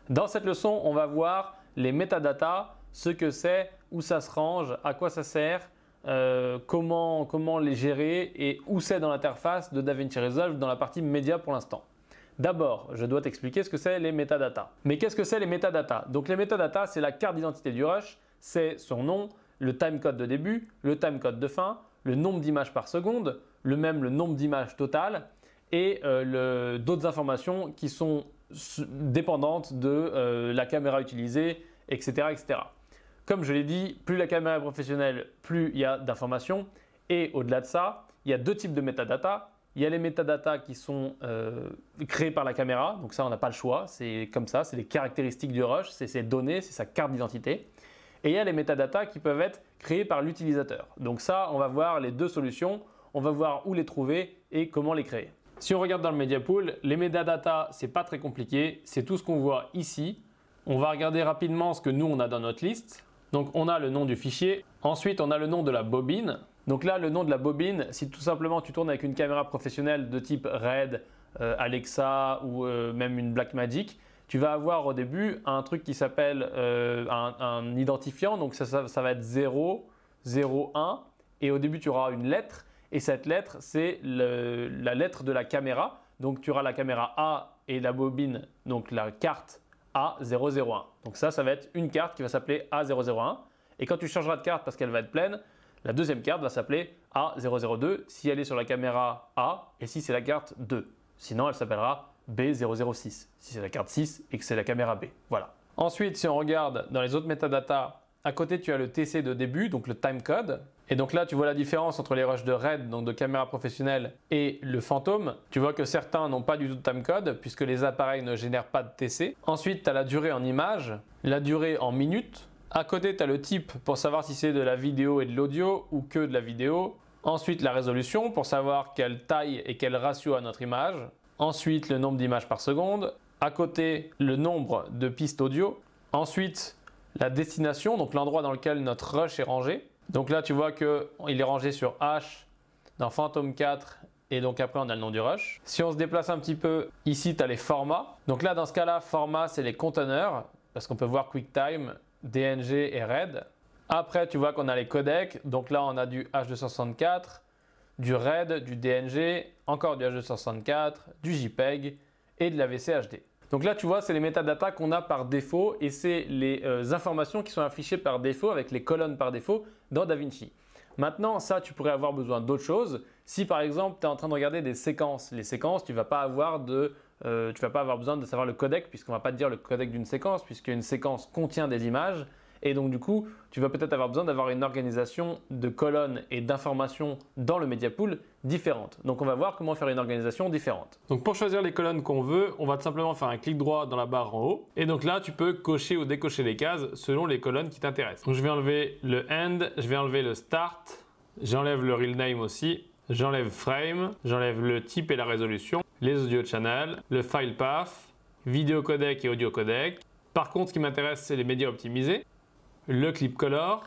Dans cette leçon, on va voir les métadatas, ce que c'est, où ça se range, à quoi ça sert, comment les gérer et où c'est dans l'interface de DaVinci Resolve dans la partie média pour l'instant. D'abord, je dois t'expliquer ce que c'est les métadatas. Mais qu'est-ce que c'est les métadatas? Donc les métadatas, c'est la carte d'identité du rush, c'est son nom, le timecode de début, le timecode de fin, le nombre d'images par seconde, le nombre d'images totales et d'autres informations qui sont dépendantes de la caméra utilisée, etc., etc. Comme je l'ai dit, plus la caméra est professionnelle, plus il y a d'informations. Et au-delà de ça, il y a deux types de métadatas. Il y a les métadatas qui sont créés par la caméra, donc ça on n'a pas le choix, c'est comme ça, c'est les caractéristiques du rush, c'est ses données, c'est sa carte d'identité. Et il y a les métadatas qui peuvent être créés par l'utilisateur. Donc ça, on va voir les deux solutions, on va voir où les trouver et comment les créer. Si on regarde dans le Media Pool, les métadatas, c'est pas très compliqué, c'est tout ce qu'on voit ici. On va regarder rapidement ce que nous on a dans notre liste. Donc on a le nom du fichier, ensuite on a le nom de la bobine. Donc là, le nom de la bobine, si tout simplement tu tournes avec une caméra professionnelle de type RED, Alexa ou même une Blackmagic, tu vas avoir au début un truc qui s'appelle un identifiant. Donc ça va être 0, 0, 1 et au début tu auras une lettre et cette lettre c'est la lettre de la caméra. Donc tu auras la caméra A et la bobine, donc la carte A001. Donc ça va être une carte qui va s'appeler A001 et quand tu changeras de carte parce qu'elle va être pleine, la deuxième carte va s'appeler A002 si elle est sur la caméra A et si c'est la carte 2. Sinon, elle s'appellera B006 si c'est la carte 6 et que c'est la caméra B. Voilà. Ensuite, si on regarde dans les autres métadatas, à côté tu as le TC de début, donc le timecode. Et donc là, tu vois la différence entre les rushs de RED, donc de caméra professionnelle, et le Phantom. Tu vois que certains n'ont pas du tout de timecode puisque les appareils ne génèrent pas de TC. Ensuite, tu as la durée en images, la durée en minutes. À côté, tu as le type pour savoir si c'est de la vidéo et de l'audio ou que de la vidéo. Ensuite, la résolution pour savoir quelle taille et quel ratio a notre image. Ensuite, le nombre d'images par seconde. À côté, le nombre de pistes audio. Ensuite, la destination, donc l'endroit dans lequel notre rush est rangé. Donc là, tu vois qu'il est rangé sur H dans Phantom 4 et donc après, on a le nom du rush. Si on se déplace un petit peu, ici, tu as les formats. Donc là, dans ce cas-là, format, c'est les conteneurs parce qu'on peut voir QuickTime, DNG et RED. Après, tu vois qu'on a les codecs. Donc là, on a du H264, du RED, du DNG, encore du H264, du JPEG et de la VCHD. Donc là, tu vois, c'est les métadatas qu'on a par défaut et c'est les informations qui sont affichées par défaut avec les colonnes par défaut dans DaVinci. Maintenant, ça, tu pourrais avoir besoin d'autres choses. Si par exemple, tu es en train de regarder des séquences, les séquences, tu ne vas pas avoir besoin de savoir le codec puisqu'on ne va pas te dire le codec d'une séquence puisqu'une séquence contient des images. Et donc du coup, tu vas peut-être avoir besoin d'avoir une organisation de colonnes et d'informations dans le Media Pool différente. Donc on va voir comment faire une organisation différente. Donc pour choisir les colonnes qu'on veut, on va tout simplement faire un clic droit dans la barre en haut. Et donc là, tu peux cocher ou décocher les cases selon les colonnes qui t'intéressent. Donc je vais enlever le end, je vais enlever le start, j'enlève le real name aussi, j'enlève frame, j'enlève le type et la résolution, les audio channels, le file path, vidéo codec et audio codec. Par contre, ce qui m'intéresse, c'est les médias optimisés. Le clip color,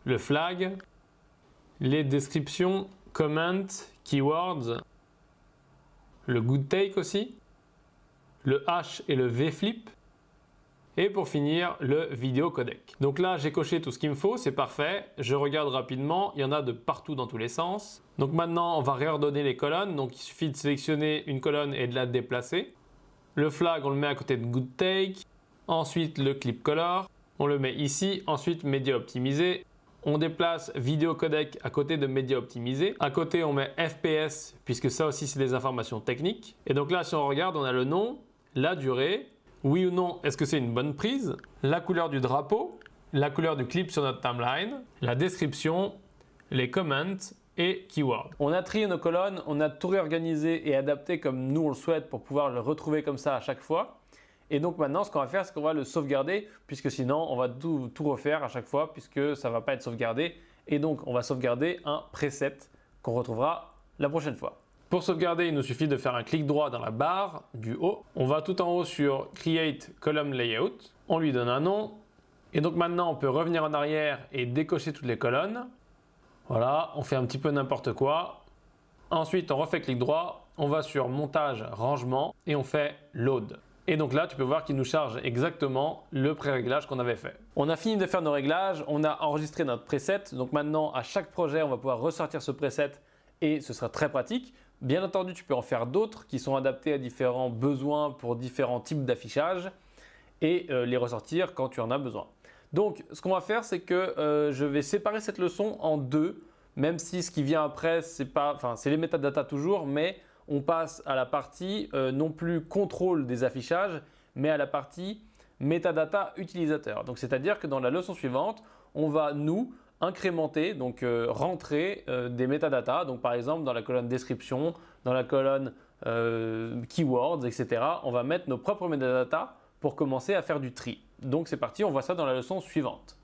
le flag, les descriptions, comment, keywords, le good take aussi, le H et le V flip et pour finir le vidéo codec. Donc là j'ai coché tout ce qu'il me faut, c'est parfait. Je regarde rapidement, il y en a de partout dans tous les sens. Donc maintenant on va réordonner les colonnes, donc il suffit de sélectionner une colonne et de la déplacer. Le flag on le met à côté de good take, ensuite le clip color. On le met ici, ensuite média optimisé. On déplace vidéo codec à côté de média optimisé. À côté, on met FPS puisque ça aussi c'est des informations techniques. Et donc là, si on regarde, on a le nom, la durée, oui ou non, est-ce que c'est une bonne prise, la couleur du drapeau, la couleur du clip sur notre timeline, la description, les comments et keywords. On a trié nos colonnes, on a tout réorganisé et adapté comme nous on le souhaite pour pouvoir le retrouver comme ça à chaque fois. Et donc maintenant, ce qu'on va faire, c'est qu'on va le sauvegarder puisque sinon, on va tout refaire à chaque fois puisque ça ne va pas être sauvegardé. Et donc, on va sauvegarder un preset qu'on retrouvera la prochaine fois. Pour sauvegarder, il nous suffit de faire un clic droit dans la barre du haut. On va tout en haut sur Create Column Layout. On lui donne un nom. Et donc maintenant, on peut revenir en arrière et décocher toutes les colonnes. Voilà, on fait un petit peu n'importe quoi. Ensuite, on refait clic droit. On va sur Montage, Rangement et on fait Load. Et donc là, tu peux voir qu'il nous charge exactement le pré-réglage qu'on avait fait. On a fini de faire nos réglages, on a enregistré notre preset. Donc maintenant, à chaque projet, on va pouvoir ressortir ce preset et ce sera très pratique. Bien entendu, tu peux en faire d'autres qui sont adaptés à différents besoins pour différents types d'affichage et les ressortir quand tu en as besoin. Donc, ce qu'on va faire, c'est que je vais séparer cette leçon en deux, même si ce qui vient après, c'est les métadatas toujours, mais on passe à la partie non plus contrôle des affichages, mais à la partie metadata utilisateur. Donc, c'est-à-dire que dans la leçon suivante, on va nous incrémenter, donc rentrer des métadatas. Donc, par exemple, dans la colonne description, dans la colonne keywords, etc. On va mettre nos propres métadatas pour commencer à faire du tri. Donc, c'est parti, on voit ça dans la leçon suivante.